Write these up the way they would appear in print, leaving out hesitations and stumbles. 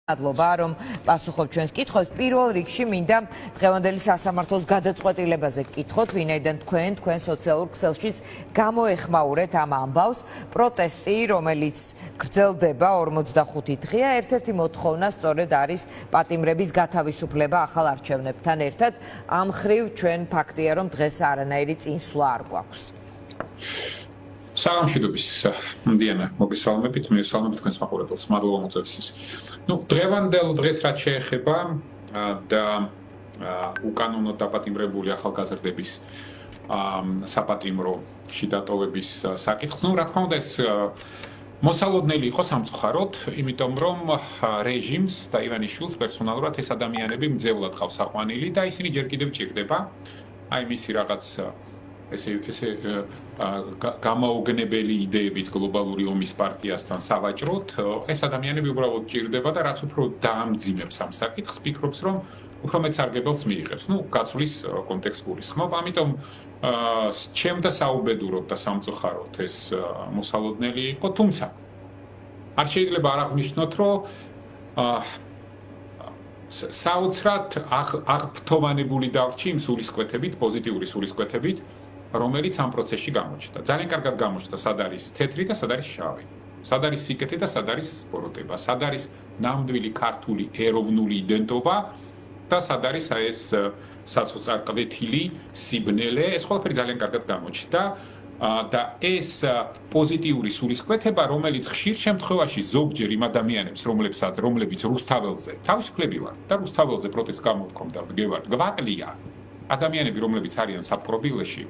მადლობა რომ პასუხობთ ჩვენს კითხვებს. პირველ რიგში მინდა დღევანდელი სასამართლოს გადაწყვეტილებაზე გკითხოთ, ვინაიდან თქვენ სოციალურ ქსელშიც გამოეხმაურეთ ამ ამბავს. პროტესტი, რომელიც გრძელდება 45 დღეა, ერთ-ერთი მოთხოვნა სწორედ არის პატიმრების გათავისუფლება ახალ არჩევნებთან ერთად. ამ ხრივ ჩვენ ფაქტია რომ დღეს არანაირი წინსვლა არ გვაქვს. საღამოშიდობის დიანა მოგესალმებით, მივესალმებით თქვენს მაყურებელს. მადლობა მოწვევისთვის. დღევანდელ დღეს რაც შეეხება და უკანონოდ დაპატიმრებული ახალგაზრდების საპატიმრო შიდატოვების საკითხს, რა თქმა უნდა ეს მოსალოდნელი იყო სამწუხაროდ, იმიტომ რომ რეჟიმს და ივანიშვილს პერსონალურად ეს ადამიანები მძევლად ყავს აყვანილი და ისინი ჯერ კიდევ ჭირდება აი მისი რაღაც ესე გამაოგნებელი იდეებით გლობალური ომის პარტიასთან სავაჭროდ, ეს ადამიანები უბრალოდ ჭირდება და რაც უფრო დაამძიმებს ამ საკითხს, ფიქრობს რომ უფრო მეტ სარგებელს მიიღებს. გაცვლის კონტექსტ გულისხმობ, ამიტომ ჩემდა საუბედუროდ და სამწუხაროდ ეს მოსალოდნელი იყო, თუმცა არ შეიძლება არ აღნიშნოთ, რომ საოცრად აღფრთოვანებული დარჩი იმ სულისკვეთებით, პოზიტიური სულისკვეთებით, რომელიც ამ პროცესში გამოჩნდა. ძალიან კარგად გამოჩნდა, სად არის თეთრი და სად არის შავი. სად არის სიკეთე და სად არის სპორტება, სად არის ნამდვილი ქართული ეროვნული იდენტობა და სად არის ეს საცოცხლეთილი სიბნელე. ეს ყველაფერი ძალიან კარგად გამოჩნდა და ეს პოზიტიური სულისკვეთება, რომელიც ხშირ შემთხვევაში ზოგჯერ იმ ადამიანებს, რომლებიც რუსთაველზე თავისუფლები ვართ და რუსთაველზე პროტესტს გამოთქვამთ და დგევართ, გვაკლია ადამიანები, რომლებიც არიან საპყრობილეში,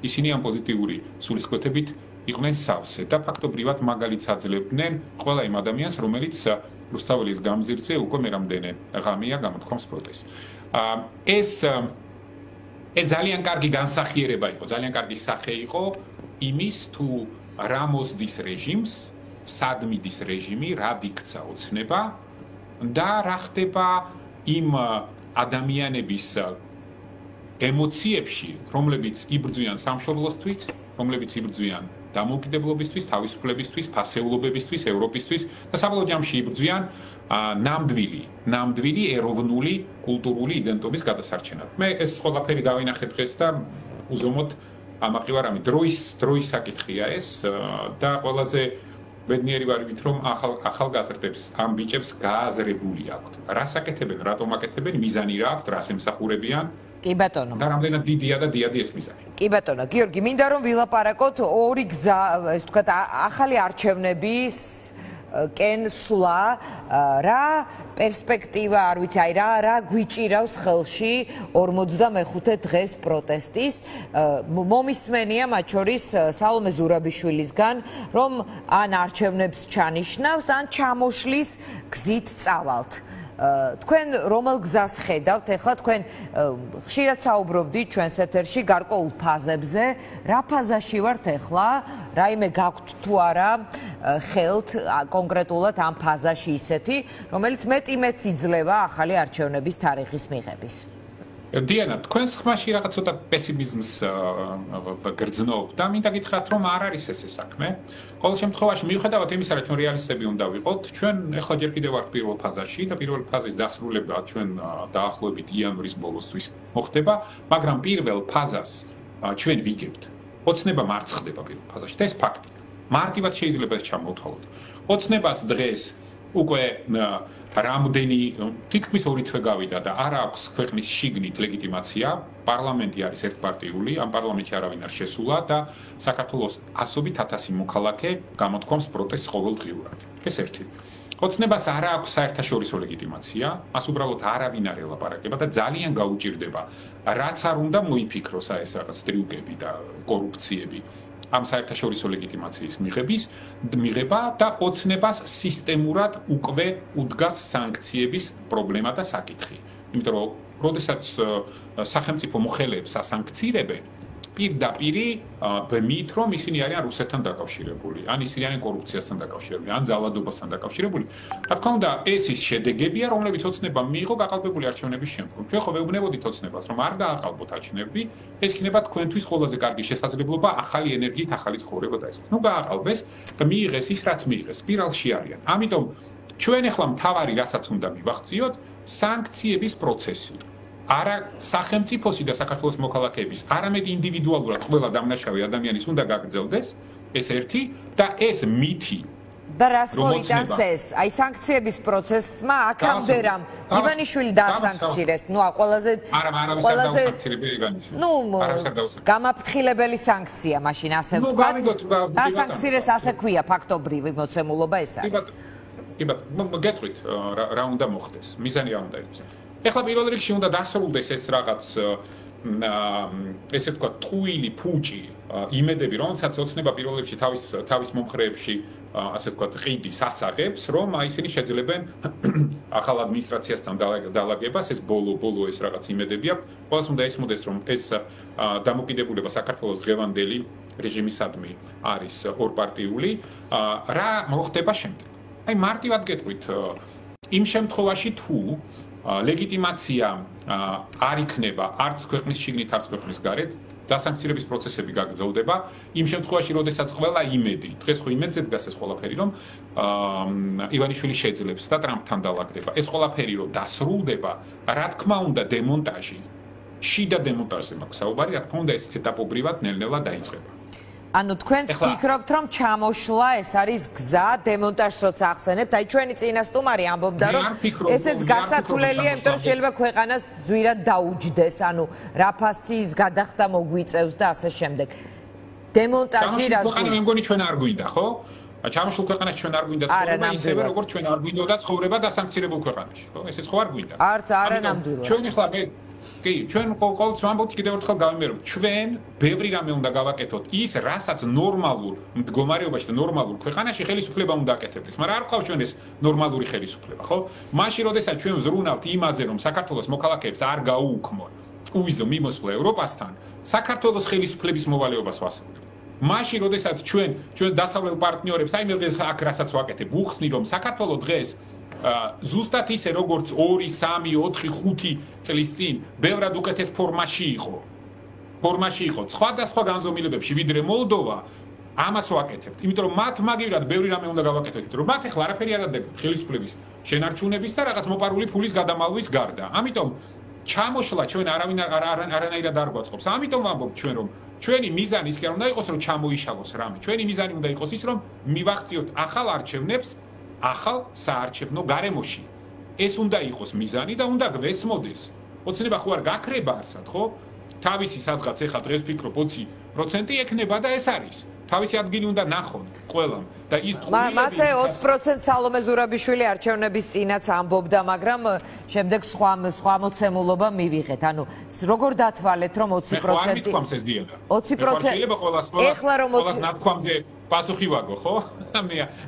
ისინი ამ პოზიტიური სულისკვეთებით იყვნენ სავსე და ფაქტობრივად მაგალითს აძლევდნენ ყველა იმ ადამიანს, რომელიც რუსთაველის გამზირზე უკვე მე რამდენი ღამეა გამოთქვამს პროტესტს. ეს ძალიან კარგი განსახიერება იყო, ძალიან კარგი სახე იყო იმის, თუ რა მოსდის რეჟიმს, სად მიდის რეჟიმი, რა დიქცა ოცნება და რა ხდება იმ ადამიანების ემოციებში, რომლებიც იბრძვიან სამშობლოსთვის, რომლებიც იბრძვიან დამოუკიდებლობისთვის, თავისუფლებისთვის, ფასეულობებისთვის, ევროპისთვის და საბოლოო ჯამში იბრძვიან ნამდვილი ეროვნული კულტურული იდენტობის გადასარჩენად. მე ეს ყველაფერი დავინახე დღეს და უზომოდ ამაყივარამი დროის საკითხია ეს და ყველაზე ბედნიერი ვარ იმით, რომ ახალგაზრდებს ამ ბიჭებს გააზრებული აქვთ. რა საკეთებენ, რატომ აკეთებენ, მიზანი რა აქვთ, რას ემსახურებიან. კი ბატონო. და რამდენად დიდია და დიადი ეს მიზანი. კი ბატონო, გიორგი, მინდა რომ ვილაპარაკოთ ორი გზა, ესე ვთქვათ, ახალი არჩევნების კენსვლა, რა პერსპექტივა, არ ვიცი, აი რა გვიჭირავს ხელში 45 დღეს პროტესტის. მომისმენია მათ შორის სალომე ზურაბიშვილისგან, რომ ან არჩევნებს ჩანიშნავს, ან ჩამოშლის გზით წავალთ. თქვენ რომელ გზას ხედავთ? ეხლა თქვენ ხშირად საუბრობდით ჩვენს ეთერში გარკვეულ ფაზებზე. რა ფაზაში ვართ ეხლა? რაიმე გაქვთ თუ არა ხელთ კონკრეტულად ამ ფაზაში ისეთი, რომელიც მეტ იძლევა ახალი არჩევნების თარიღის მიღების? დიანა, თქვენს ხმაში რაღაც ცოტა პესიმიზმს გრძნობ და მინდა გითხრათ, რომ არ არის ესე საქმე. ყოველ შემთხვევაში, მიუხედავად იმისა, რომ ჩვენ რეალისტები უნდა ვიყოთ, ჩვენ ახლა ჯერ კიდევ ვართ პირველ ფაზაში და პირველ ფაზის დასრულება ჩვენ დაახლოებით იანვრის ბოლოსთვის მოხდება, მაგრამ პირველ ფაზას ჩვენ ვიგებთ. ოცნება მარცხ ხდება პირველ ფაზაში და ეს ფაქტია. მარტივად შეიძლება ეს ჩამოვთვალოთ. ოცნებას დღეს უკვე რამდენი თითქმის 2 თვე გავიდა და არ აქვს ქვეყნის შიგნით ლეგიტიმაცია, პარლამენტი არის ერთპარტიული, ამ პარლამენტში არავინ არ შესულა და საქართველოს ასობით 1000 მოქალაქე გამოთქვამს პროტესტს ყოველდღიურად. ეს ერთი. ოცნებას არ აქვს საერთაშორისო ლეგიტიმაცია, მას უბრალოდ არავინ არ ელაპარაკება და ძალიან გაუჭირდება, რაც არ უნდა მოიფიქროს ეს რაღაც ტრიუკები და კორუფციები. ამ საერთაშორისო ლეგიტიმაციის მიღება და ოცნებას სისტემურად უკვე უდგას სანქციების პრობლემა და საკითხი. იმიტომ რომ როდესაც სახელმწიფო მოხელეებს ასანქცირებენ, პირდაპირ ბმით, რომ ისინი არიან რუსეთთან დაკავშირებული, ან ისინი არიან კორუფციასთან დაკავშირებული, ან ძალადობასთან დაკავშირებული. რა თქმა უნდა, ეს ის შედეგებია, რომლებიც ოცნებამ მიიღო გაყალბებული არჩევნების შემდგომ. ჩვენ ხო ვეუბნებოდით ოცნებას, რომ არ დააყალბოთ არჩევნები, ეს იქნება თქვენთვის ყველაზე კარგი შესაძლებლობა ახალი ენერგიით ახალი ცხოვრება დაიწყოს. გააყალბეს და მიიღეს ის, რაც მიიღეს. სპირალში არიან. ამიტომ ჩვენ ახლა მთავარი რასაც უნდა მივახციოთ, სანქციების პროცესი. არა სახელმწიფოსი და საქართველოს მოქალაქეების, არამედ ინდივიდუალურად ყველა დამნაშავე ადამიანის უნდა გაგრძელდეს, ეს ერთი და ეს მითი და რას მოიტანს ეს? აი სანქციების პროცესმა აქამდე რამ ივანიშვილი დაასანქცირეს. ნუ ყველაზე გამაფრთხილებელი სანქცია მაშინ ასე ვთქვათ. დაასანქცირეს ასე ქვია ფაქტობრივი მოცემულობა ეს არის. კი ბატონო, გეტყვით რა უნდა მოხდეს. მიზანი რა უნდა იყოს. ეხლა პირველ რიგში უნდა დასრულდეს ეს რაღაც ესე ვთქვათ ტყუილი ფუჭი იმედები, რომელსაც ოცნება პირველ რიგში თავის მომხრეებში ასე ვთქვათ ყიდის ასაღებს, რომ აი ისინი შეძლებენ ახალ ადმინისტრაციასთან დალაგებას, ეს ბოლო ეს რაღაც იმედები აქვს. ყველას უნდა ესმოდეს, რომ ეს დამოკიდებულება საქართველოს დღევანდელი რეჟიმისადმი არის ორპარტიული. რა მოხდება შემდეგ? აი მარტივად გეტყვით, იმ შემთხვევაში თუ ლეგიტიმაცია არ იქნება არც ქვეყნის შიგნით, არც ქვეყნის გარეთ, დასანქცირების პროცესები გაგრძელდება. იმ შემთხვევაში, როდესაც ყველა იმედი, დღეს ხო იმედზე დგას ეს ყველაფერი, რომ ივანიშვილი შეძლებს და ტრამპთან დალაგდება. ეს ყველაფერი რომ დასრულდება, რა თქმა უნდა, დემონტაჟი, შიდა დემონტაჟზე მაქვს საუბარი, რა თქმა უნდა, ეს ეტაპობრივად ნელ-ნელა დაიწყება. ანუ თქვენც ფიქრობთ, რომ ჩამოშლა ეს არის გზა დემონტაჟს როცა ახსენებთ, აი ჩვენი წინასწომარი ამბობდა, რომ ესეც გასათვლელია, იმიტომ რომ შეიძლება ქვეყანას ძვირად დაუჯდეს, ანუ რაფასის გადახდა მოგვიწევს და ასე შემდეგ. დემონტაჟი რას გვინდა? მე მგონი ჩვენ არ გვინდა, ხო? ჩამოშლ ქვეყანას ჩვენ არ გვინდა ცხოვრება, ისევე როგორც ჩვენ არ გვინდოდა ცხოვრება დასანქცირებულ ქვეყანაში, ხო? ესეც ხო არ გვინდა. არც არანამდვილად. ჩვენ ახლა კი, ჩვენ ყოველთვის ვამბობთ კიდევ ერთხელ გავიმეორებ, ჩვენ ბევრი რამე უნდა გავაკეთოთ ის, რასაც ნორმალურ მდგომარეობაში და ნორმალურ ქვეყანაში ხელისუფლება უნდა აკეთებდეს, მაგრამ არ ყავს ჩვენ ეს ნორმალური ხელისუფლება, ხო? მაშინ, როდესაც ჩვენ ვზრუნავთ იმაზე, რომ საქართველოს მოქალაქეებს არ გაუუქმონ უვიზო მიმოსვლა ევროპასთან, საქართველოს ხელისუფლების მოვალეობას ვასრულებთ. მაშინ, როდესაც ჩვენს დასავლელ პარტნიორებს, აი მე აქ რასაც ვაკეთებ, ვუხსნი, რომ საქართველოს დღეს ზუსტად ისე როგორც 2, 3, 4, 5 წლის წინ ბევრად უკეთეს ფორმაში იყო. სხვადასხვა განზომილებებში ვიდრე მოლდოვა, ამას ვაკეთებთ. იმიტომ რომ მათ მაგივრად ბევრი რამე უნდა გავაკეთოთ, რომ მათ ახლა არაფერი არ ადებთ ხელისუფლების შენარჩუნების და რაღაც მოპარული ფულის გადამალვის გარდა. ამიტომ ჩამოშლა ჩვენ არანაირად არ გვაწყობს. ამიტომ ვამბობ ჩვენ რომ ჩვენი მიზანი ის კი არ უნდა იყოს რომ ჩამოიშალოს რამე. ჩვენი მიზანი უნდა იყოს ის რომ მივახციოთ ახალ არჩევნებს ახალ საარჩევნო გარემოში. ეს უნდა იყოს მიზანი და უნდა გვესმოდეს. ოცნება ხო არ გაქრება არსად, ხო? თავისი სადღაც ეხლა დღეს ფიქრობ 20% ექნება და ეს არის. თავისი ადგილი უნდა ნახონ ყველამ და ის მასე 20% სალომე ზურაბიშვილი არჩევნების წინაც ამბობდა, მაგრამ შემდეგ სხვა მოცემულობა მივიღეთ. ანუ როგორ დათვალეთ რომ 20% 20% ეხლა რომ 20% პასუხი ვაგო, ხო?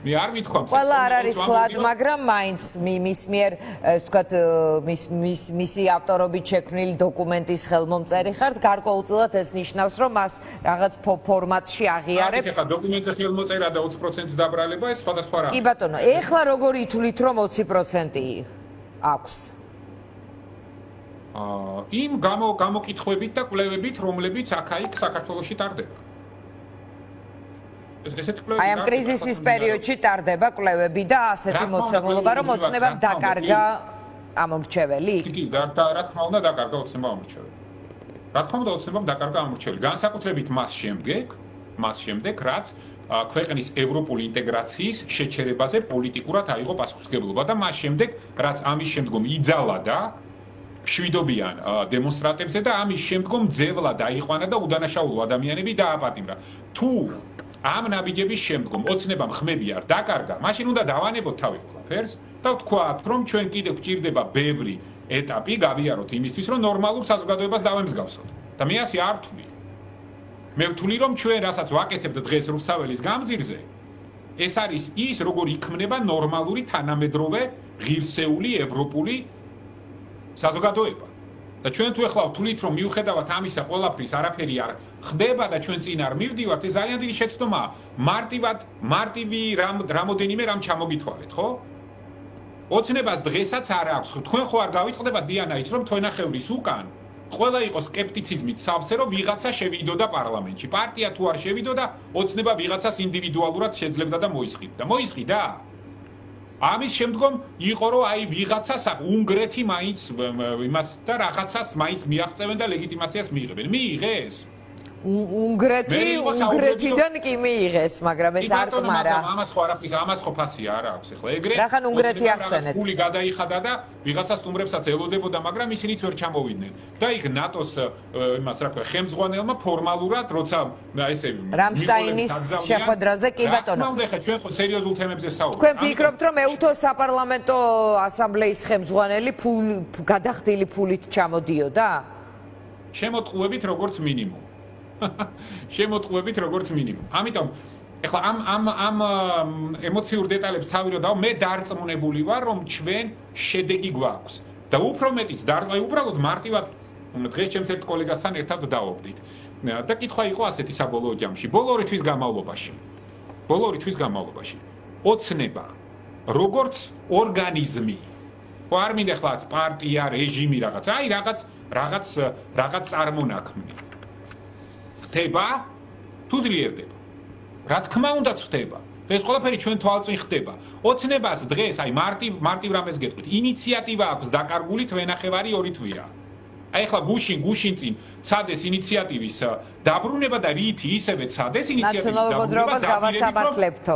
მე არ მithქვამს. ყველა არ არის ფლად, მაგრამ მაინც მის მიერ, ასე ვთქვათ, მისი ავტორობით შექმნილი დოკუმენტის ხელმომწერი ხართ, გარკვეულწილად ეს ნიშნავს, რომ მას რაღაც ფორმატში აღიარებ. ეხლა დოკუმენტზე ხელმოწერა და 20% დაბრალება, ეს სხვადასხვა რა. კი ბატონო, ეხლა როგორ ითვლით, რომ 20% აქვს? იმ გამოკითხვებით და კვლევებით, რომლებიც აქ-იქ საქართველოში ტარდება. აი ამ კრიზისის პერიოდში ტარდება კვლევები და ასეთი მოცემულობა, რომ ოცნებამ დაკარგა ამომრჩეველი? კი, რა თქმა უნდა დაკარგა ოცნებამ ამომრჩეველი. რა თქმა უნდა ოცნებამ დაკარგა ამომრჩეველი. განსაკუთრებით მას შემდეგ, რაც ქვეყნის ევროპული ინტეგრაციის შეჩერებაზე პოლიტიკურად აიღო პასუხისმგებლობა და მას შემდეგ, რაც ამის შემდგომ იძალა მშვიდობიან დემონსტრანტებზე და ამის შემდგომ ძევლა დაიყვანა და უდანაშაულო ადამიანები დააპატიმრა. თუ ამ ნაბიჯების შემდგომ ოცნებამ ხმები არ დაკარგა, მაშინ უნდა დავანებოთ თავი ყველაფერს და ვთქვათ, რომ ჩვენ კიდევ გვჭირდება ბევრი ეტაპი გავიაროთ იმისთვის, რომ ნორმალურ საზოგადოებას დავემსგავსოთ. და მე ასე არ ვთვლი. მე ვთვლი, რომ ჩვენ რასაც ვაკეთებთ დღეს რუსთაველის გამზირზე, ეს არის ის, როგორ იქმნება ნორმალური თანამედროვე ღირსეული ევროპული საზოგადოება. და ჩვენ თუ ახლა ვთვლით, რომ მიუხედავად ამისა ყველაფრის არაფერი არ ხდება და ჩვენ წინ არ მივდივართ, ეს ძალიან დიდი შეცდომაა. მარტივი რამოდენიმე რამ ჩამოგითვალეთ, ხო? ოცნებას დღესაც არ აქვს. თქვენ ხო არ გავიწყდება დიანა ის, რომ თვენახევრის უკან ყველა იყო სკეპტიციზმით სავსე, რომ ვიღაცა შევიდოდა პარლამენტში. პარტია თუ არ შევიდოდა, ოცნება ვიღაცას ინდივიდუალურად შეძლებდა და მოისყიდა. ამის შემდგომ იყო რომ აი ვიღაცას უნგრეთი მაინც იმას და რაღაცას მაინც მიაღწევენ და ლეგიტიმაციას მიიღებენ. მიიღეს? უნგრეთიდან კი მიიღეს, მაგრამ ეს არ კმარა. ამას ხო არაფრის, ამას ხო ფასი არ აქვს ახლა. ეგრე რახან უნგრეთი ახსენეთ. ფული გადაიხადა და ვიღაცა სტუმრებსაც ელოდებოდა, მაგრამ ისინიც ვერ ჩამოვიდნენ. და იქ ნატოს იმას რა ქვია, ხელმძღვანელმა ფორმალურად, როცა ესე რამშტაინის შეხვედრაზე კი ბატონო. რა უნდა ხა ჩვენ ხო სერიოზულ თემებზე საუბრობთ. თქვენ ფიქრობთ რომ ეუთო საპარლამენტო ასამბლეის ხელმძღვანელი გადახდილი ფულით ჩამოდიოდა? შემოტყუებით როგორც მინიმუმ. შემოტყუებით როგორც მინიმუმ. ამიტომ ეხლა ამ ემოციურ დეტალებს თავი რომ დავა, მე დარწმუნებული ვარ, რომ ჩვენ შედეგი გვაქვს. და უფრო მეტიც, აი უბრალოდ მარტივად დღეს ჩემს ერთ კოლეგასთან ერთად დავობდით. და კითხვა იყო ასეთი საბოლოო ჯამში. ბოლო 2 თვის განმავლობაში. ოცნება, როგორც ორგანიზმი. ხო არ მინდა ახლა პარტია, რეჟიმი რაღაც. აი რაღაც წარმონაქმნი. ხდება თუ ძლიერდება. რა თქმა უნდა ხდება. ეს ყველაფერი ჩვენ თვალწინ ხდება. ოცნებას დღეს აი მარტივ რამეს გეტყვით. ინიციატივა აქვს დაკარგული თვენახევარი 2 თვეა. აი ახლა გუშინ წინ ცადეს ინიციატივის დაბრუნება და რითი ისევე ცადეს ინიციატივის ნაციონალურ მოძრაობას გავასამართლებთო.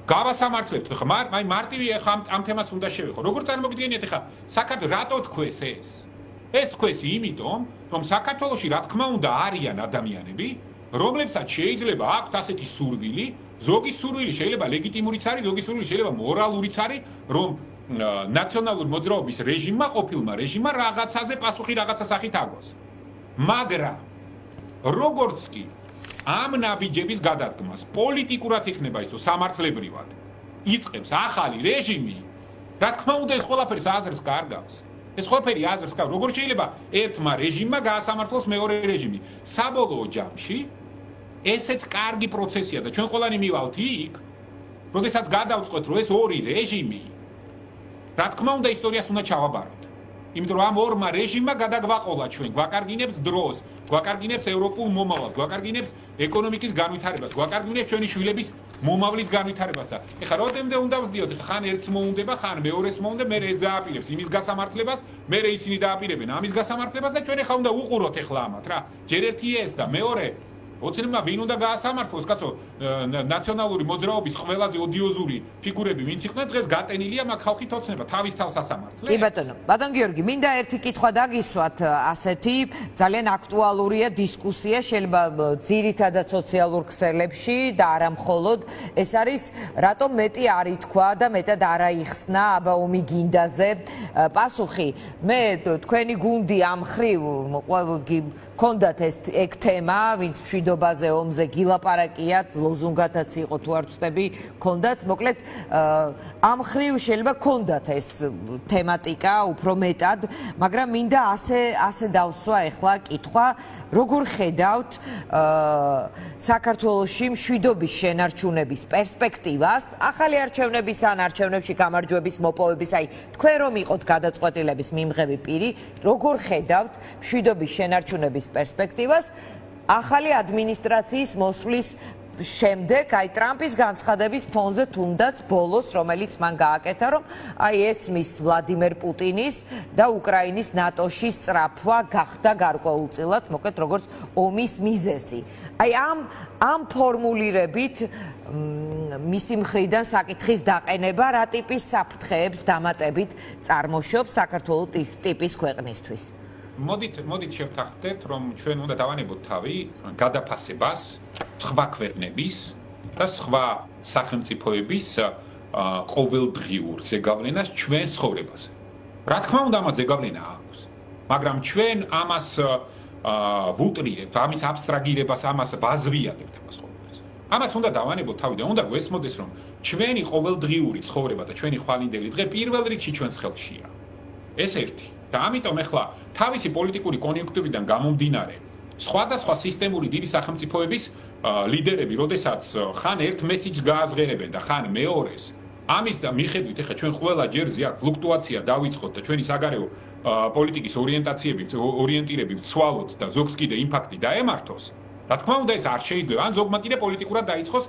გავასამართლებთ. ხა აი მარტივი ხა ამ თემას უნდა შევეხო. როგორ წარმოგიდგენიათ ხა საქართველოს რატო თქვეს ეს? ეს თქვეს იმიტომ, რომ საქართველოში რა თქმა უნდა არიან ადამიანები, რომლებსაც შეიძლება აქვთ ასეთი სურვილი, ზოგი სურვილი შეიძლება ლეგიტიმურიც არის, ზოგი სურვილი შეიძლება მორალურიც არის, რომ ნაციონალური მოძრაობის რეჟიმმა, ყოფილმა რეჟიმმა რაღაცაზე პასუხი რაღაცა სახით აგოს. მაგრამ როგორც კი ამ ნაბიჯების გადადგმას პოლიტიკურად იქნება ის თუ სამართლებრივად იწყებს ახალი რეჟიმი, რა თქმა უნდა ეს ყველაფერს აზრს კარგავს. ეს ყველაფერი აზრს კარგავს. როგორ შეიძლება ერთმა რეჟიმმა გაასამართლოს მეორე რეჟიმი? საბოლოო ჯამში ესეც კარგი პროცესია და ჩვენ ყველანი მივალთ იქ, როდესაც გადავწყვეტ, რომ ეს ორი რეჟიმი, რა თქმა უნდა ისტორიას უნდა ჩავაბაროთ. იმიტომ რომ ამ ორმა რეჟიმმა გადაგვაყოლა ჩვენ, გვაკარგინებს დროს, გვაკარგინებს ევროპულ მომავალს, გვაკარგინებს ეკონომიკის განვითარებას, გვაკარგინებს ჩვენი შვილების მომავლის განვითარებას და ეხლა როდემდე უნდა ვსდიოთ, ხან ერთს მოუნდება, ხან მეორეს მოუნდება, მე ეს დააპირებს იმის გასამართლებას, მე ისინი დააპირებენ ამის გასამართლებას და ჩვენ ეხლა უნდა უყუროთ ეხლა ამათ რა. ჯერ ერთი ეს და მეორე ოცნება ვინ უნდა გაასამართლოს, კაცო, ნაციონალური მოძრაობის ყველაზე ოდიოზური ფიგურები ვინც იყვნენ დღეს გატენილია მაგ ხალხით ოცნება თავის თავს ასამართლებს. კი ბატონო, ბატონ გიორგი, მინდა ერთი კითხვა დაგისვათ ასეთი ძალიან აქტუალურია დისკუსია შეიძლება ძირითადად სოციალურ ქსელებში და არა მხოლოდ ეს არის რატომ მეტი არ ითქვა და მეტად არ აიხსნა აბაომი გინდაზე პასუხი. მე თქვენი გუნდი ამ ხრივ გქონდათ ეს ეგ თემა, ვინც მშვიდობაზე ომზე გილაპარაკიათ, ლოზუნგათაც იყო თუ არ ვწდები, გქონდათ, მოკლედ ამ ხრივ შეიძლება გქონდათ ეს თემატიკა უფრო მეტად, მაგრამ მინდა ასე დავსვა ახლა კითხვა, როგორ ხედავთ საქართველოში მშვიდობის შენარჩუნების პერსპექტივას, ახალი არჩევნების ან არჩევნებში გამარჯვების მოპოვების, აი თქვენ რომ იყოთ გადაწყვეტილების მიმღები პირი, როგორ ხედავთ მშვიდობის შენარჩუნების პერსპექტივას ახალი ადმინისტრაციის მოსვლის შემდეგ, აი ტრამპის განცხადების ფონზე თუნდაც ბოლოს, რომელიც მან გააკეთა, რომ აი ესმის ვლადიმერ პუტინის და უკრაინის ნატოში სწრაფვა გახდა გარკვეულწილად, მოკლედ როგორც ომის მიზეზი. აი ამ ფორმულირებით მისი მხრიდან საკითხის დაყენება რა ტიპის საფრთხეებს დამატებით წარმოშობს საქართველოს ტიპის ქვეყნისთვის? მოდით შევთანხმდეთ, რომ ჩვენ უნდა დავანებოთ თავი გადაფასებას სხვა ქვეყნების და სხვა სახელმწიფოების ყოველდღიურ ზეგავლენას ჩვენ ცხოვრებაზე. რა თქმა უნდა, ამას ზეგავლენა აქვს, მაგრამ ჩვენ ამას ვუტრირებთ, ამის აბსტრაგირებას, ამას ვაზვიადებთ ამას ყოველდღიურ. ამას უნდა დავანებოთ თავი და უნდა გვესმოდეს, რომ ჩვენი ყოველდღიური ცხოვრება და ჩვენი ხვალინდელი დღე პირველ რიგში ჩვენს ხელშია. ეს ერთი. და ამიტომ ახლა თავისი პოლიტიკური კონიუნქტურიდან გამომდინარე სხვადასხვა სისტემური დიდი სახელმწიფოების ლიდერები, როდესაც ხან ერთ მესიჯს გააზღერებენ და ხან მეორეს, ამის და მიხედვით ახლა ჩვენ ყველა ჯერზე აქ ფლუქტუაცია დავიწყოთ და ჩვენი საგარეო პოლიტიკის ორიენტირები ვცვალოთ და ზოგს კიდე იმპაქტი დაემართოს. რა თქმა უნდა ეს არ შეიძლება, ან ზოგმა კიდე პოლიტიკურად დაიწყოს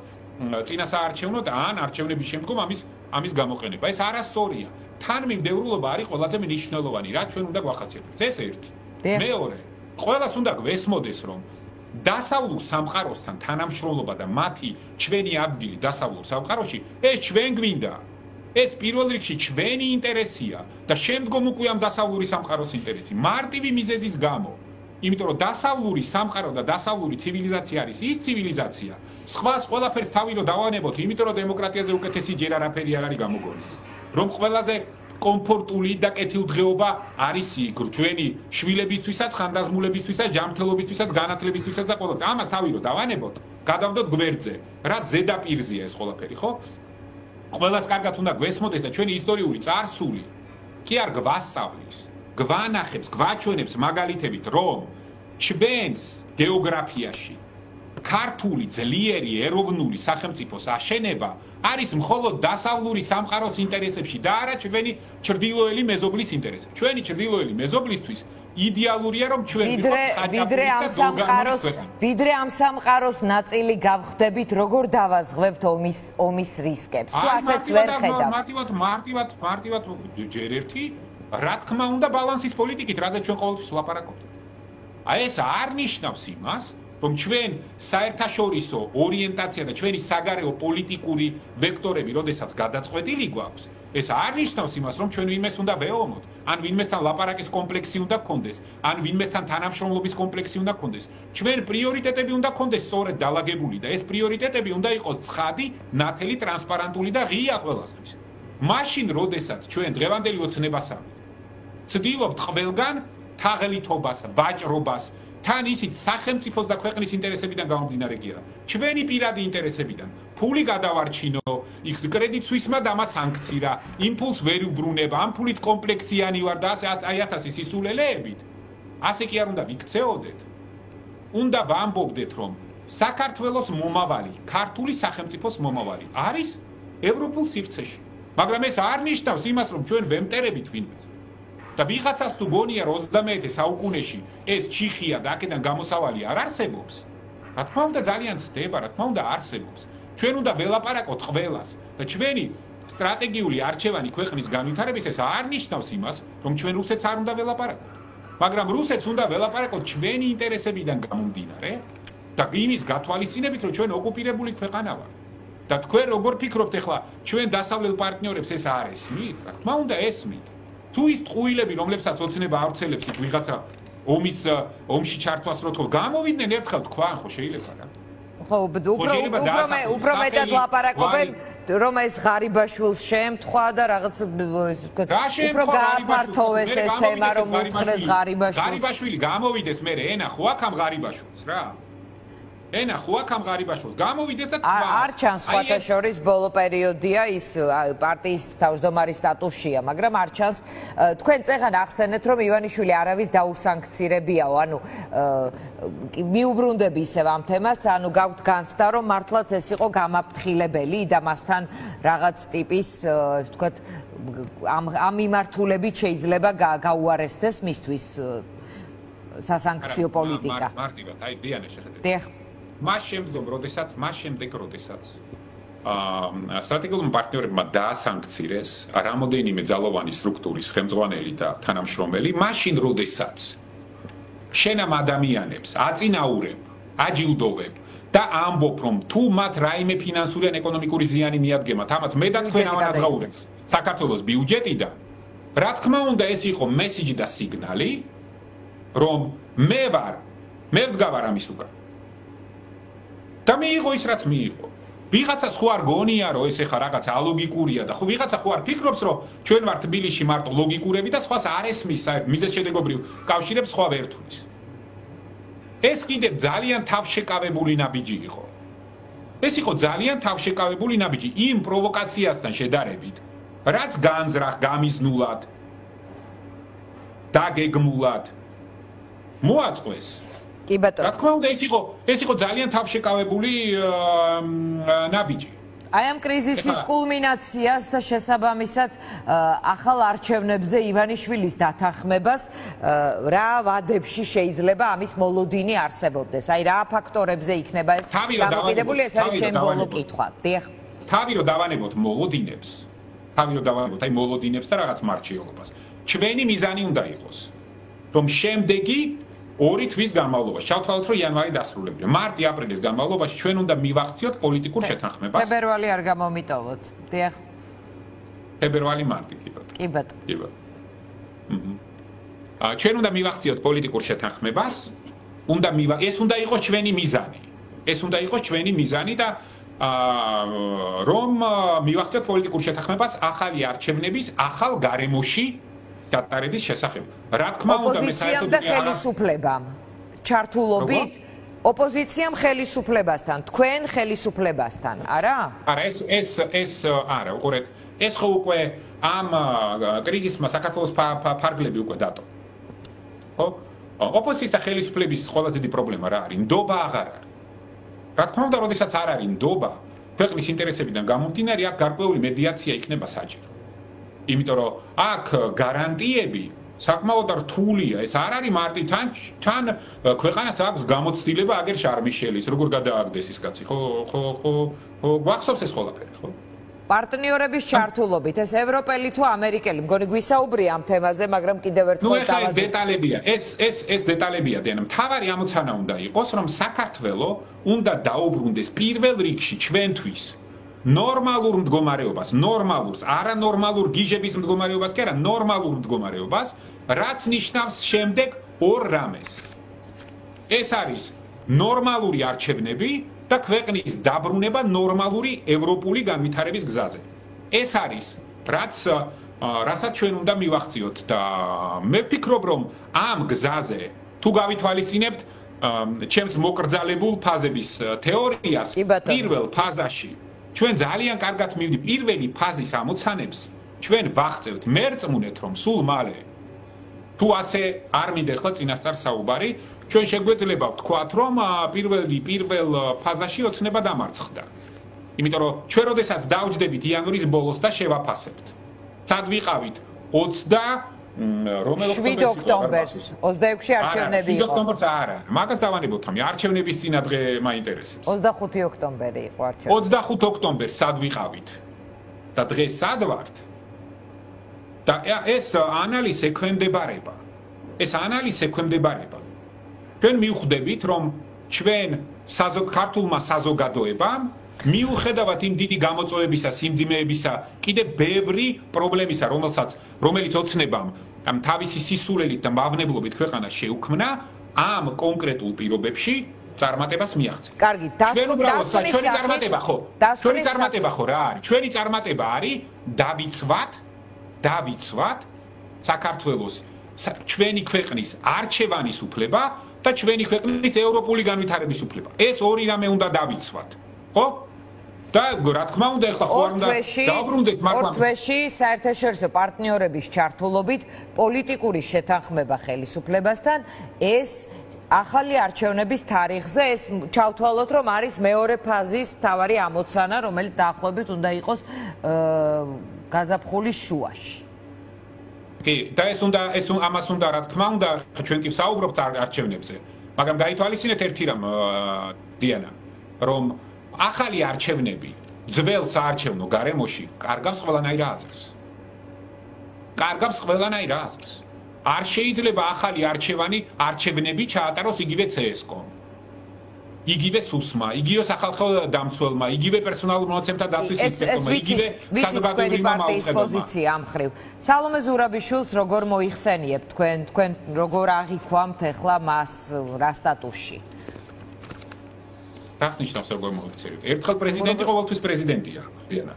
წინასაარჩევნო და ან არჩევნების შემდგომ ამის ამის გამოყენება. ეს არასწორია. თანმიმდევრულობა არის ყველაზე მნიშვნელოვანი, რაც ჩვენ უნდა გვახასიათოს. ეს ერთი. მეორე, ყველას უნდა გვესმოდეს, რომ დასავლურ სამყაროსთან თანამშრომლობა და მათი ჩვენი ადგილი დასავლურ სამყაროში, ეს ჩვენ გვინდა. ეს პირველ რიგში ჩვენი ინტერესია და შემდგომ უკვე ამ დასავლური სამყაროს ინტერესი. მარტივი მიზეზის გამო. იმიტომ რომ დასავლური სამყარო და დასავლური ცივილიზაცია არის ის ცივილიზაცია, სხვას ყველაფერს თავი რომ დავანებოთ, იმიტომ რომ დემოკრატიაზე უკეთესი ჯერ არაფერი არ არის გამოგონილი. რომ ყველაზე კომფორტული და კეთილდღეობა არის ჩვენი შვილებისთვისაც, ხანდაზმულებისთვისაც, ჯანმრთელობისთვისაც, განათლებისთვისაც და ყველაფერს. ამას თავი რომ დავანებოთ, გადავდოთ გვერდზე, რაც ზედაპირზეა ეს ყველაფერი, ხო? ყველას კარგად უნდა გვესმოდეს და ჩვენი ისტორიული წარსული კი არ გვასწავლის, გვანახებს, გვაჩვენებს მაგალითებით, რომ ჩვენს გეოგრაფიაში ქართული ძლიერი ეროვნული სახელმწიფოს აშენება არის მხოლოდ დასავლური სამყაროს ინტერესებში და არა ჩვენი ჩრდილოელი მეზობლის ინტერესებში. ჩვენი ჩრდილოელი მეზობლისთვის იდეალურია რომ ჩვენ ვიდრე ამ სამყაროს ნაწილი გავხდებით, როგორ დავაზღვევთ ომის რისკებს. თუ ასეც ვერ ხედავ. მარტივად ჯერ ერთი, რა თქმა უნდა, ბალანსის პოლიტიკით, რადგან ჩვენ ყოველთვის ვლაპარაკობთ. აი ეს არ ნიშნავს იმას, რომ ჩვენ საერთაშორისო ორიენტაცია და ჩვენი საგარეო პოლიტიკური ვექტორები, როდესაც გადაწყვეტილი გვაქვს, ეს არ ნიშნავს იმას, რომ ჩვენ ვინმეს უნდა ვეომოთ, ან ვინმესთან ლაპარაკის კომპლექსი უნდა გქონდეს, ან ვინმესთან თანამშრომლობის კომპლექსი უნდა გქონდეს. ჩვენ პრიორიტეტები უნდა გქონდეს სწორედ დალაგებული და ეს პრიორიტეტები უნდა იყოს ცხადი, ნათელი, ტრანსპარენტული და ღია ყველასთვის. მაშინ, როდესაც ჩვენ დღევანდელი ოცნებასავით ცდილობთ ყველგან თაღლითობას, ვაჭრობას, თან ისიც სახელმწიფოს და ქვეყნის ინტერესებიდან გამომდინარე კი არა. ჩვენი პირადი ინტერესებიდან ფული გადავარჩინო, იქ კრედიტ სვისმა და მას სანქცია, იმპულს ვერ უბრუნება, ამ ფულით კომპლექსიანი ვარ და აი 1000 სისულელეებით. ასე კი არ უნდა ვიქცეოდეთ. უნდა ვამბობდეთ, რომ საქართველოს მომავალი, ქართული სახელმწიფოს მომავალი არის ევროპულ სივრცეში. მაგრამ ეს არ ნიშნავს იმას, რომ ჩვენ ვემტერებით ვინმეს. და ვიღაცას თუ გონია 21 საუკუნეში ეს ჩიხია და აქედან გამოსავალი არ არსებობს. რა თქმა უნდა ძალიან ცდება, რა თქმა უნდა არსებობს. ჩვენ უნდა ველაპარაკოთ ყველას და ჩვენი სტრატეგიული არჩევანი ქვეყნის განვითარების ეს არ ნიშნავს იმას, რომ ჩვენ რუსეთს არ უნდა ველაპარაკოთ. მაგრამ რუსეთს უნდა ველაპარაკოთ ჩვენი ინტერესებიდან გამომდინარე და იმის გათვალისწინებით, რომ ჩვენ ოკუპირებული ქვეყანა ვართ. და თქვენ როგორ ფიქრობთ ახლა ჩვენ დასავლელ პარტნიორებს ეს არ ესმით? რა თქმა უნდა ესმით. თუ ის ტყუილები, რომლებსაც ოცნება ავრცელებს იქ ვიღაცა ომში ჩართვას რო თქო, გამოვიდნენ ერთხელ თქვან, ხო შეიძლება რა? ხო, უფრო მეტად ლაპარაკობენ, რომ ეს ღარიბაშვილს შეემთხვა და რაღაც უფრო გააფართოვეს ეს თემა, რომ უთხრეს ღარიბაშვილს. ღარიბაშვილი გამოვიდეს მე ენა ხო აქ ამ ღარიბაშვილს რა? ენა ხო აქ ამ ღარიბაშვილს გამოვიდეს და თქვა. არ ჩანს სხვათა შორის ბოლო პერიოდია ის პარტიის თავმჯდომარის სტატუსშია, მაგრამ არ ჩანს თქვენ წეღან ახსენეთ, რომ ივანიშვილი არავის დაუსანქცირებიაო, ანუ მიუბრუნდები ისევ ამ თემას, ანუ გაგვთ განცდა, რომ მართლაც ეს იყო გამაფრთხილებელი და მასთან რაღაც ტიპის, ვთქვათ, ამ მიმართულებით შეიძლება გაუარესდეს მისთვის სასანქციო პოლიტიკა. მარტივად, აი დიანე შეხედეთ. დიახ. მას შემდეგ, როდესაც სტრატეგიულმა პარტნიორებმა დაასანქცირეს რამოდენიმე ძალოვანი სტრუქტურის ხელმძღვანელი და თანამშრომელი, მაშინ როდესაც შენ ამ ადამიანებს აწინაურებ, აჯილდოვებ და ამბობ, რომ თუ მათ რაიმე ფინანსური ან ეკონომიკური ზიანი მიადგემათ, ამათ მე და თქვენ ავანაძღაურებთ საქართველოს ბიუჯეტიდან, რა თქმა უნდა ეს იყო მესიჯი და სიგნალი, რომ მე ვდგავარ ამის უკან. და მიიღო ის რაც მიიღო. ვიღაცას ხო არ გონია რომ ეს ეხა რაღაც ალოგიკურია და ხო ვიღაცა ხო არ ფიქრობს რომ ჩვენ ვართ თბილისში მარტო ლოგიკურები და სხვას არ ესმის მიზეზშედეგობრივ კავშირებს სხვა ვერთულის. ეს კიდევ ძალიან თავშეკავებული ნაბიჯი იყო. ეს იყო ძალიან თავშეკავებული ნაბიჯი იმ პროვოკაციასთან შედარებით, რაც განზრახ გამიზნულად დაგეგმულად მოაწყვეს. კი ბატონო. რა თქმა უნდა ეს იყო ძალიან თავშეკავებული ნაბიჯი. აი ამ კრიზისის კულმინაციას და შესაბამისად ახალ არჩევნებზე ივანიშვილის დათანხმებას რა ვადებში შეიძლება ამის მოლოდინი არსებობდეს? აი რა ფაქტორებზე იქნება ეს გამოკიდებული? ეს არის ჩემი ბოლო კითხვა. დიახ. თავი რომ დავანებოთ მოლოდინებს, თავი რომ დავარებოთ, აი მოლოდინებს და რაღაც მარჩიოლობას. ჩვენი მიზანი უნდა იყოს, რომ შემდეგი 2 თვის განმავლობაში, ჩავთვალოთ, რომ იანვარი დასრულებია. მარტი-აპრილის განმავლობაში ჩვენ უნდა მივახციოთ პოლიტიკურ შეთანხმებას. ფებრვარი არ გამომიტოვოთ. დიახ. ფებრვარი-მარტი კი ბატონო. კი ბატონო. კი ბატონო. ჩვენ უნდა მივახციოთ პოლიტიკურ შეთანხმებას. ეს უნდა იყოს ჩვენი მიზანი. ეს უნდა იყოს ჩვენი მიზანი და რომ მივახციოთ პოლიტიკურ შეთანხმებას ახალი არჩევნების ახალ გარემოში დატარების შესახებ. რა თქმა უნდა, ოპოზიციამ და ხელისუფლებამ ჩართულობით ოპოზიციამ ხელისუფლებასთან, თქვენ ხელისუფლებასთან, არა? არა, ეს არა, უყურეთ, ეს ხო უკვე ამ კრიზისმა საქართველოს ფარგლები უკვე დატო. ხო? ოპოზიციის და ხელისუფლების ყველაზე დიდი პრობლემა რა არის? ნდობა აღარ არის. რა თქმა უნდა, როდესაც არ არის ნდობა, ქვეყნის ინტერესებიდან გამომდინარე, აქ გარკვეული მედიაცია იქნება საჭირო. იმიტომ რომ აქ გარანტიები საკმაოდ რთულია. ეს არ არის მარტი თან ქვეყანას აქვს გამოცდილება აგერ შარმიშელის, როგორ გადააგდეს ის კაცი, ხო გვახსოვს ეს ყველაფერი, ხო? პარტნიორების ჩართულობით, ეს ევროპელი თუ ამერიკელი, მგონი გვისაუბრია ამ თემაზე, მაგრამ კიდევ ერთხელ ეს დეტალებია. ეს დეტალებია, დიანა. მთავარი ამოცანა უნდა იყოს, რომ საქართველო უნდა დაუბრუნდეს პირველ რიგში ჩვენთვის ნორმალურ მდგომარეობას, ნორმალურს, არანორმალურ გიჟების მდგომარეობას კი არა, ნორმალურ მდგომარეობას, რაც ნიშნავს შემდეგ 2 რამეს. ეს არის ნორმალური არჩევნები და ქვეყნის დაბრუნება ნორმალური ევროპული განვითარების გზაზე. ეს არის რასაც ჩვენ უნდა მივახციოთ და მე ვფიქრობ, რომ ამ გზაზე თუ გავითვალისწინებთ ჩემს მოკრძალებულ ფაზების თეორიას, პირველ ფაზაში ჩვენ ძალიან კარგად მივდივართ პირველი ფაზის ამოცანებს, ჩვენ ვახცევთ, მერწმუნეთ, რომ სულ მალე თუ ასე არ მინდა ახლა წინასწარ საუბარი, ჩვენ შეგვეძლება ვთქვათ, რომ პირველ ფაზაში ოცნება დამარცხდა. იმიტომ რომ ჩვენ როდესაც დავჯდებით იანვრის ბოლოს და შევაფასებთ. სად ვიყავით 7 ოქტომბერს 26-ში არჩევნები იყო. 7 ოქტომბერს არა. მაგას დავანებოთ ამი, არჩევნების წინა დღე მაინტერესებს. 25 ოქტომბერი იყო არჩევნები. 25 ოქტომბერს სად ვიყავით? და დღეს სად ვართ? და ეს ანალიზი ექვემდებარება. ეს ანალიზი ექვემდებარება. ჩვენ მივხვდებით, რომ ჩვენ ქართულმა საზოგადოებამ მიუხედავად იმ დიდი გამოწვევებისა, სიმძიმეებისა, კიდევ ბევრი პრობლემისა, რომელიც ოცნებამ თავისი სისულელით და მავნებლობით ქვეყანას შეუქმნა, ამ კონკრეტულ პირობებში წარმატებას მიაღწია. კარგი, ჩვენი წარმატება ხო? ჩვენი წარმატება ხო რა არის? ჩვენი წარმატება არის დავიცვათ საქართველოს ჩვენი ქვეყნის არჩევანის უფლება და ჩვენი ქვეყნის ევროპული განვითარების უფლება. ეს 2 რამე უნდა დავიცვათ. ხო? და რა თქმა უნდა ახლა ხო არ უნდა დაუბრუნდეთ, მაგრამ თვეში საერთაშორისო პარტნიორების ჩართულობით პოლიტიკური შეთანხმება ხელისუფლებასთან ეს ახალი არჩევნების თარიღზე ეს ჩავთვალოთ, რომ არის მეორე ფაზის მთავარი ამოცანა, რომელიც დაახლოებით უნდა იყოს გაზაფხულის შუაში. კი, და ამას უნდა რა თქმა უნდა, ჩვენ კი ვსაუბრობთ არჩევნებზე, მაგრამ გაითვალისწინეთ ერთი რამ, დიანა, რომ ახალი არჩევნები ძველ საარჩევნო გარემოში კარგავს ყველანაირ აზრს. კარგავს ყველანაირ აზრს. არ შეიძლება ახალი არჩევნები ჩაატაროს იგივე CSKOM. იგივე SUSMA, იგივე სახალხო დამცველმა, იგივე პერსონალურ მონაცემთა დაცვის ინსპექტორმა, იგივე საზოგადოებრივი პარტიის პოზიცია ამ ხრივ. სალომე ზურაბიშვილს როგორ მოიხსენიებთ თქვენ როგორ აღიქვამთ ახლა მას რა სტატუსში? რას ნიშნავს როგორ მოიქცევით? ერთხელ პრეზიდენტი ყოველთვის პრეზიდენტია, დიანა.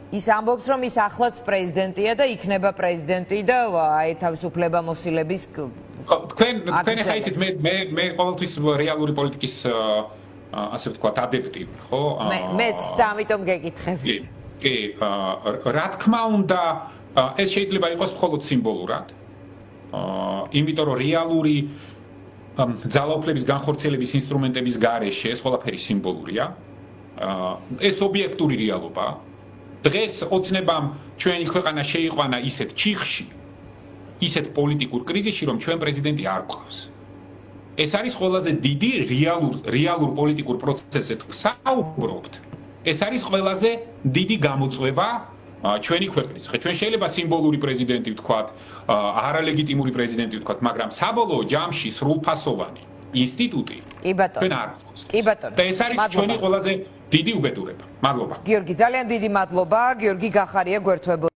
ის ამბობს, რომ ის ახლაც პრეზიდენტია და იქნება პრეზიდენტი და აი თავისუფლებამოსილების თქვენ ახლა იცით მე ყოველთვის რეალური პოლიტიკის ასე ვთქვათ ადეპტი, ხო? მეც და ამიტომ გეკითხებით. კი, რა თქმა უნდა, ეს შეიძლება იყოს მხოლოდ სიმბოლურად. იმიტომ რომ რეალური ძალაუფლების განხორციელების ინსტრუმენტების გარეშე ეს ყველაფერი სიმბოლურია. ეს ობიექტური რეალობაა. დღეს ოცნებამ ჩვენი ქვეყანა შეიყვანა ისეთ ჩიხში, ისეთ პოლიტიკურ კრიზისში, რომ ჩვენ პრეზიდენტი არ გვყავს. ეს არის ყველაზე დიდი რეალურ პოლიტიკურ პროცესზე თუ საუბრობთ. ეს არის ყველაზე დიდი გამოწვევა ჩვენი ქვეყნის. ხე ჩვენ შეიძლება სიმბოლური პრეზიდენტი ვთქვათ, არალეგიტიმური პრეზიდენტი ვთქვათ, მაგრამ საბოლოო ჯამში სრულფასოვანი ინსტიტუტი კი ბატონო. ჩვენ არ გვყავს. კი ბატონო. და ეს არის ჩვენი ყველაზე დიდი უბედურება. მადლობა. გიორგი, ძალიან დიდი მადლობა. გიორგი გახარია გვერდთვებოდა.